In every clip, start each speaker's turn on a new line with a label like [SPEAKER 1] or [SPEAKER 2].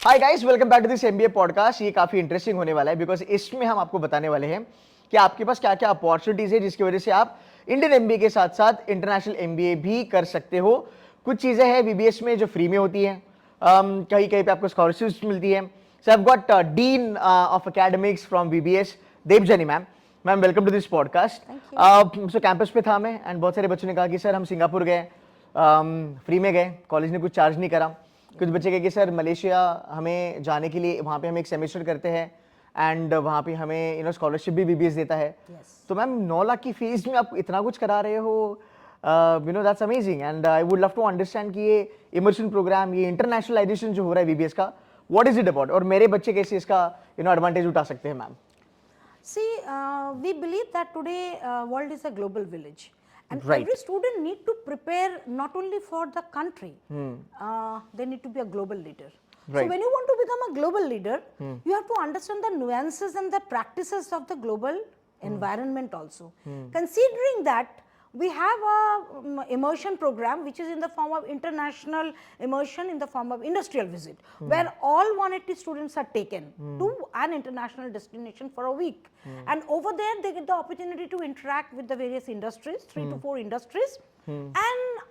[SPEAKER 1] Hi guys, welcome back to this MBA podcast. ये काफी interesting होने वाला है बिकॉज इसमें हम आपको बताने वाले हैं कि आपके पास क्या क्या अपॉर्चुनिटीज है जिसकी वजह से आप इंडियन एमबीए के साथ साथ इंटरनेशनल एमबीए भी कर सकते हो। कुछ चीजें हैं वीबीएस में जो फ्री में होती हैं, कहीं कहीं पे आपको स्कॉलरशिप्स मिलती है। So I have got dean of academics from VBS, Devjani ma'am. Ma'am welcome to this podcast. So campus पे था मैं एंड बहुत सारे बच्चों ने कहा कि सर हम सिंगापुर गए, फ्री में गए, कॉलेज ने कुछ चार्ज नहीं करा। कुछ बच्चे कहे कि सर मलेशिया हमें जाने के लिए वहाँ पे हम एक सेमेस्टर करते हैं एंड वहाँ पे हमें स्कॉलरशिप भी वीबीएस देता है। तो मैम 9 लाख की फीस में आप इतना कुछ करा रहे हो, that's amazing and I would love to understand कि ये इमर्शन प्रोग्राम, ये इंटरनेशनलाइजेशन जो हो रहा है वीबीएस का, व्हाट इज इट अबाउट, और मेरे बच्चे कैसे इसका एडवांटेज उठा सकते हैं ma'am?
[SPEAKER 2] See, we believe that today world is a global village, and
[SPEAKER 1] Right.
[SPEAKER 2] every student need to prepare not only for the country, they need to be a global leader. So
[SPEAKER 1] Right.
[SPEAKER 2] when you want to become a global leader, you have to understand the nuances and the practices of the global environment also. Considering that we have a immersion program which is in the form of international immersion in the form of industrial visit, where all 180 students are taken to an international destination for a week, and over there they get the opportunity to interact with the various industries, 3 to 4 industries, and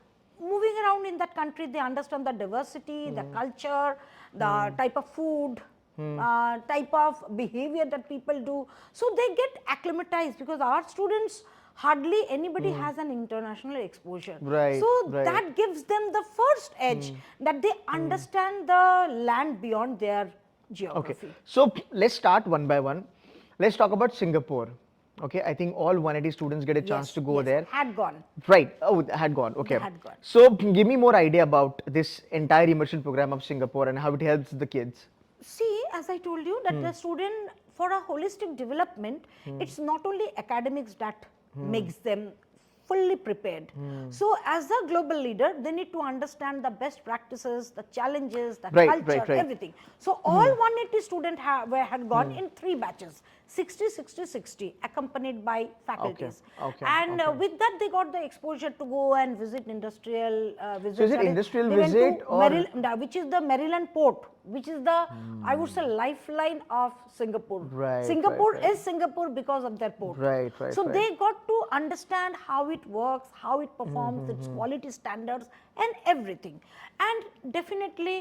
[SPEAKER 2] moving around in that country they understand the diversity, the culture, the type of food, type of behavior that people do. So they get acclimatized because our students hardly anybody has an international exposure.
[SPEAKER 1] Right,
[SPEAKER 2] So
[SPEAKER 1] right.
[SPEAKER 2] that gives them the first edge that they understand the land beyond their geography.
[SPEAKER 1] Okay, so let's start one by one. Let's talk about Singapore. Okay, I think all 180 students get a chance to go
[SPEAKER 2] yes,
[SPEAKER 1] there.
[SPEAKER 2] had gone.
[SPEAKER 1] Right. Oh, had gone. Okay.
[SPEAKER 2] Had gone.
[SPEAKER 1] So give me more idea about this entire immersion program of Singapore and how it helps the kids.
[SPEAKER 2] See, as I told you that the student, for a holistic development, it's not only academics that makes them fully prepared. So as a global leader, they need to understand the best practices, the challenges, the
[SPEAKER 1] Right,
[SPEAKER 2] culture,
[SPEAKER 1] right, right.
[SPEAKER 2] everything. So all 180 students had gone in 3 batches, 60, 60, 60, accompanied by faculties.
[SPEAKER 1] Okay,
[SPEAKER 2] And
[SPEAKER 1] okay.
[SPEAKER 2] with that they got the exposure to go and visit industrial visits.
[SPEAKER 1] So is it
[SPEAKER 2] That
[SPEAKER 1] industrial
[SPEAKER 2] they went
[SPEAKER 1] visit
[SPEAKER 2] to
[SPEAKER 1] or-
[SPEAKER 2] which is the Maryland port, which is the I would say lifeline of Singapore.
[SPEAKER 1] Right,
[SPEAKER 2] Singapore
[SPEAKER 1] right, right.
[SPEAKER 2] is Singapore because of their port.
[SPEAKER 1] Right, right,
[SPEAKER 2] So
[SPEAKER 1] right.
[SPEAKER 2] they got to understand how it works, how it performs, its quality standards and everything. And definitely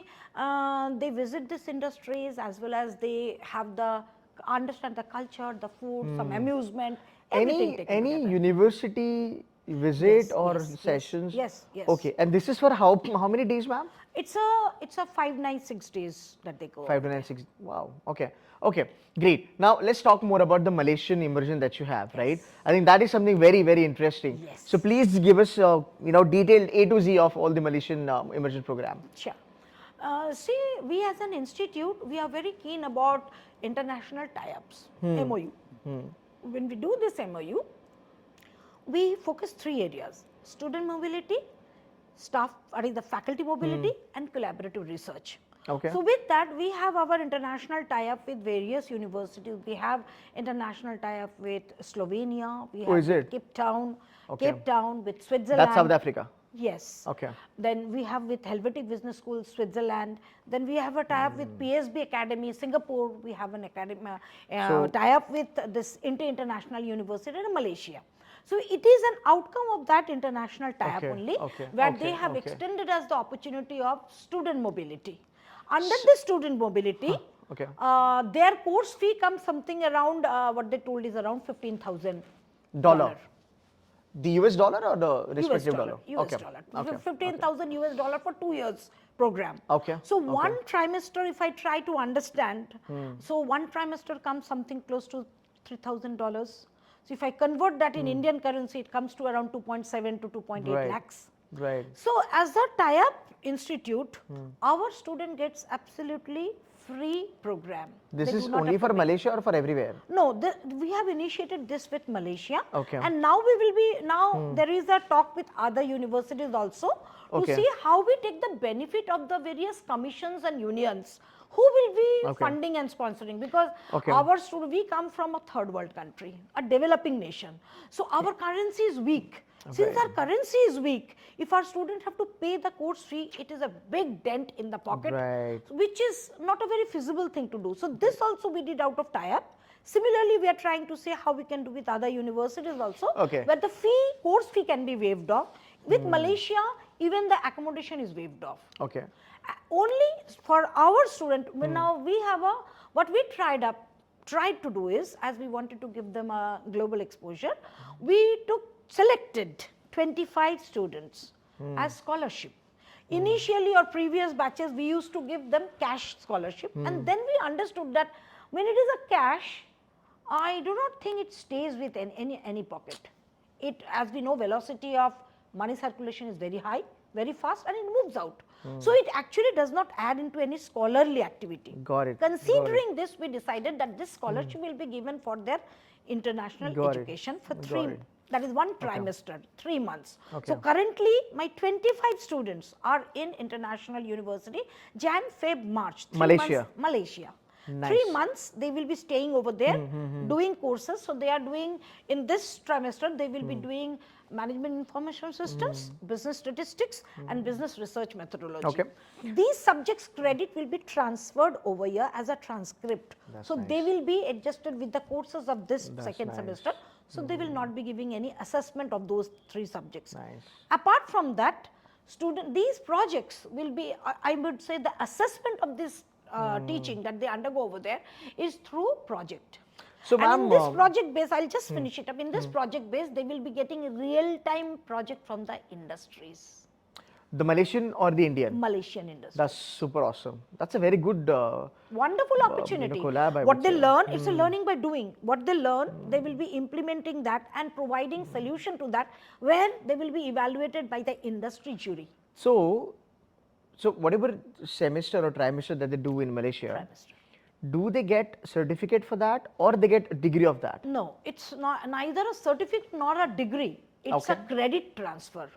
[SPEAKER 2] they visit these industries as well as they have the understand the culture, the food, some amusement, everything taken
[SPEAKER 1] any
[SPEAKER 2] together.
[SPEAKER 1] university visit
[SPEAKER 2] Yes,
[SPEAKER 1] or
[SPEAKER 2] yes, yes,
[SPEAKER 1] sessions?
[SPEAKER 2] yes, yes.
[SPEAKER 1] Okay, and this is for how many days, ma'am?
[SPEAKER 2] It's a 5 nights 6 days that they go.
[SPEAKER 1] 5 to 9, 6. Wow. Okay. Okay. Great. Now let's talk more about the Malaysian immersion that you have, right? I think that is something very, very interesting.
[SPEAKER 2] Yes.
[SPEAKER 1] So please give us, detailed A to Z of all the Malaysian immersion program.
[SPEAKER 2] Sure. See, we as an institute, we are very keen about international tie-ups, MOU. When we do this MOU, we focus 3 areas: student mobility, staff, the faculty mobility, and collaborative research.
[SPEAKER 1] Okay.
[SPEAKER 2] So with that, we have our international tie-up with various universities. We have international tie-up with Slovenia. We have
[SPEAKER 1] is
[SPEAKER 2] with
[SPEAKER 1] it?
[SPEAKER 2] Cape Town.
[SPEAKER 1] Okay.
[SPEAKER 2] Cape Town with Switzerland.
[SPEAKER 1] That's South Africa.
[SPEAKER 2] Yes.
[SPEAKER 1] Okay.
[SPEAKER 2] Then we have with Helvetic Business School, Switzerland. Then we have a tie-up with PSB Academy, Singapore. We have an academy tie-up with this International University in Malaysia. So it is an outcome of that international tie-up
[SPEAKER 1] Okay,
[SPEAKER 2] only,
[SPEAKER 1] okay,
[SPEAKER 2] where
[SPEAKER 1] okay,
[SPEAKER 2] they have
[SPEAKER 1] okay.
[SPEAKER 2] extended us the opportunity of student mobility. Under the student mobility,
[SPEAKER 1] Okay.
[SPEAKER 2] their course fee comes something around what they told is around $15,000.
[SPEAKER 1] Dollar. The US dollar or the respective
[SPEAKER 2] US dollar. US
[SPEAKER 1] Okay.
[SPEAKER 2] dollar.
[SPEAKER 1] Okay.
[SPEAKER 2] $15,000 US dollar for 2 years program.
[SPEAKER 1] Okay.
[SPEAKER 2] So one trimester, if I try to understand, so one trimester comes something close to $3,000. So if I convert that in Indian currency, it comes to around 2.7 to 2.8
[SPEAKER 1] Right.
[SPEAKER 2] lakhs.
[SPEAKER 1] Right.
[SPEAKER 2] So as a tie-up institute, our student gets absolutely free program.
[SPEAKER 1] This
[SPEAKER 2] They
[SPEAKER 1] is
[SPEAKER 2] do not
[SPEAKER 1] only
[SPEAKER 2] have
[SPEAKER 1] for
[SPEAKER 2] to pay.
[SPEAKER 1] Malaysia or for everywhere?
[SPEAKER 2] No, we have initiated this with Malaysia.
[SPEAKER 1] Okay.
[SPEAKER 2] And now we will be, there is a talk with other universities also to
[SPEAKER 1] Okay.
[SPEAKER 2] see how we take the benefit of the various commissions and unions who will be funding and sponsoring? Because our student, we come from a third world country, a developing nation. So our currency is weak. Since our currency is weak, if our students have to pay the course fee, it is a big dent in the pocket, which is not a very feasible thing to do. So this also we did out of tie-up. Similarly, we are trying to say how we can do with other universities also, where the course fee can be waived off. With Malaysia, even the accommodation is waived off. Only for our student, now we have what we tried to do is, as we wanted to give them a global exposure, we selected 25 students as scholarship. Initially or previous batches, we used to give them cash scholarship, and then we understood that when it is a cash, I do not think it stays with any pocket. As we know, velocity of money circulation is very high, very fast, and it moves out. So it actually does not add into any scholarly activity. Considering this, we decided that this scholarship will be given for their international education for that is one trimester, 3 months. So currently, my 25 students are in international university, Jan, Feb, March. Malaysia. Nice. 3 months they will be staying over there doing courses. So they are doing, in this trimester, they will be doing management information systems, business statistics, and business research methodology. These subjects credit will be transferred over here as a transcript. So they will be adjusted with the courses of this second semester. So they will not be giving any assessment of those 3 subjects. Apart from that, these projects will be, I would say, the assessment of this teaching that they undergo over there is through project. So and in this project base, I'll just finish it up. In this project base, they will be getting a real-time project from the industries.
[SPEAKER 1] The Malaysian or the Indian?
[SPEAKER 2] Malaysian industry.
[SPEAKER 1] That's super awesome. That's a very good
[SPEAKER 2] wonderful opportunity. What they learn, it's a learning by doing. What they learn, they will be implementing that and providing solution to that, where they will be evaluated by the industry jury.
[SPEAKER 1] So whatever semester or trimester that they do in Malaysia, do they get certificate for that, or they get a degree of that?
[SPEAKER 2] No, it's not neither a certificate nor a degree. It's a credit transfer.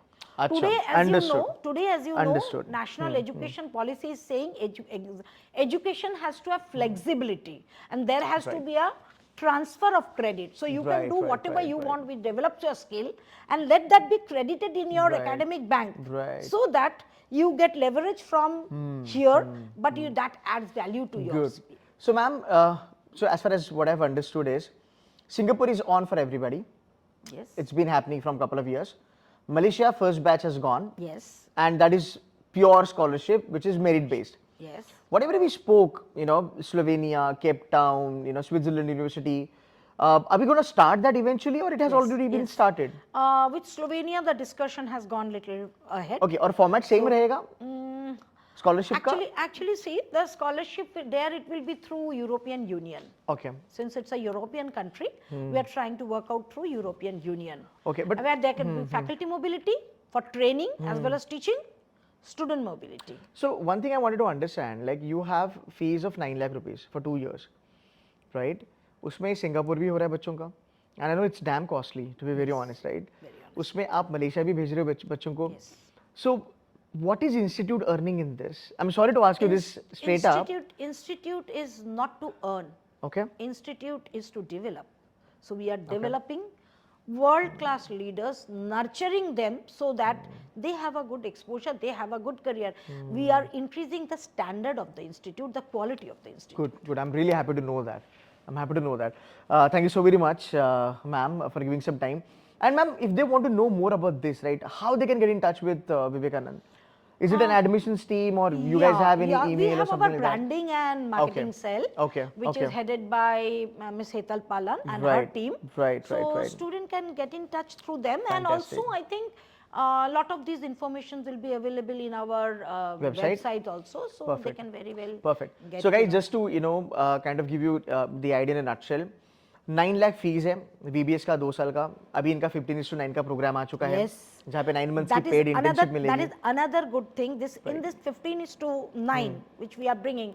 [SPEAKER 2] Today, as you know, national education policy is saying education has to have flexibility, and there has to be a transfer of credit. So you can do whatever you want. We develop your skill and let that be credited in your academic bank, so that you get leverage from here, but that adds value to yours.
[SPEAKER 1] So ma'am, so as far as what I've understood is, Singapore is on for everybody.
[SPEAKER 2] Yes.
[SPEAKER 1] It's been happening from a couple of years. Malaysia, first batch has gone.
[SPEAKER 2] Yes.
[SPEAKER 1] And that is pure scholarship, which is merit based.
[SPEAKER 2] Yes.
[SPEAKER 1] Whatever we spoke, Slovenia, Cape Town, Switzerland University, are we going to start that eventually, or it has already been started?
[SPEAKER 2] With Slovenia, the discussion has gone little ahead.
[SPEAKER 1] Okay, or format same rahega? Scholarship
[SPEAKER 2] actually, see, the scholarship there, it will be through European Union.
[SPEAKER 1] Okay.
[SPEAKER 2] Since it's a European country, we are trying to work out through European Union.
[SPEAKER 1] Okay, but
[SPEAKER 2] where there can be faculty mobility for training as well as teaching, student mobility.
[SPEAKER 1] So one thing I wanted to understand, like you have fees of 9 lakh rupees for 2 years, right? उसमें Singapore भी हो रहा है बच्चों का, and I know it's damn costly, to be very honest, right? उसमें आप Malaysia भी भेज रहे हो बच्चों को. So what is institute earning in this? I'm sorry to ask you this straight up.
[SPEAKER 2] Institute is not to earn.
[SPEAKER 1] Okay.
[SPEAKER 2] Institute is to develop. So we are developing world-class leaders, nurturing them so that they have a good exposure, they have a good career. We are increasing the standard of the institute, the quality of the institute.
[SPEAKER 1] Good. I'm really happy to know that. Thank you so very much, ma'am, for giving some time. And ma'am, if they want to know more about this, right, how they can get in touch with Vivekanand? Is it an admissions team, or you guys have any email or something like that?
[SPEAKER 2] We have our branding and marketing cell, which is headed by Ms. Hetal Palan and her team. So student can get in touch through them. Fantastic. And also I think a lot of these information will be available in our website also, so they can very well get.
[SPEAKER 1] So guys, just to kind of give you the idea in a nutshell, 9 lakh fees है VBS का 2 साल का. अभी इनका 15:9 का programme आ चुका है, जहाँ पे 9 months की पेड इंटर्नशिप मिलेगी.
[SPEAKER 2] That is another good thing. In this 15:9 which we are bringing,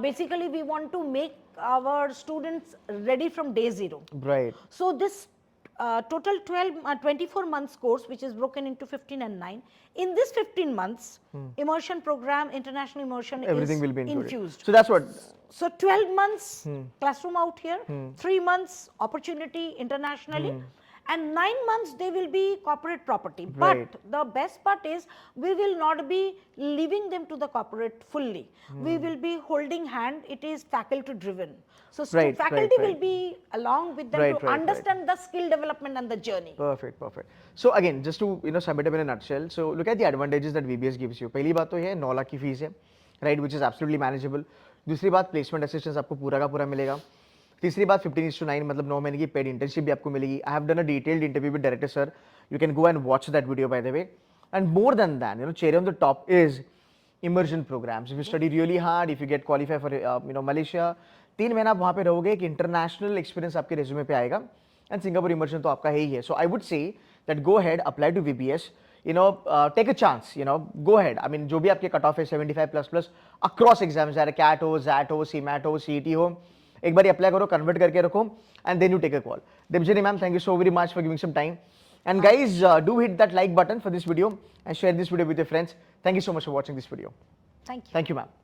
[SPEAKER 2] basically we want to make our students ready from day zero.
[SPEAKER 1] Right.
[SPEAKER 2] So this total 24 months course, which is broken into 15 and 9. In this 15 months, immersion program, international immersion
[SPEAKER 1] Everything
[SPEAKER 2] is
[SPEAKER 1] will be included.
[SPEAKER 2] infused.
[SPEAKER 1] So that's what.
[SPEAKER 2] So 12 months classroom out here, 3 months opportunity internationally, and 9 months they will be corporate property.
[SPEAKER 1] Right.
[SPEAKER 2] But the best part is we will not be leaving them to the corporate fully. We will be holding hand. It is faculty driven. So faculty will be along with them to understand the skill development and the journey.
[SPEAKER 1] Perfect, perfect. So again, just to sum it up in a nutshell, so look at the advantages that VBS gives you. पहली बात तो ये 9 लाख की fees है, right, which is absolutely manageable. दूसरी बात placement assistance आपको पूरा का पूरा मिलेगा. तीसरी बात 15:9 मतलब 9 महीने की पेड इंटर्नशिप भी आपको मिलेगी. I have done a detailed interview with director sir. You can go and watch that video by the way. And more than that, cherry on the top is immersion programs. If you study really hard, if you get qualified for Malaysia, 3 महीना आप वहाँ पे रहोगे, एक international experience आपके resume पे आएगा. And Singapore immersion तो आपका है ही है. So I would say that go head, apply to VBS, take a chance, go head. I mean जो भी आपके कट ऑफ है 75++ अक्रॉस एग्जाम्स, चाहे कैट हो, जैट हो, सीमैट हो, CET हो, एक बार अप्लाई करो, कन्वर्ट करके रखो, and then you take a call. Debjani ma'am, thank you so very much for giving some time. And guys, do hit that like button for this video and share this video with your friends. Thank you so much for watching this video.
[SPEAKER 2] Thank you.
[SPEAKER 1] Thank you, ma'am.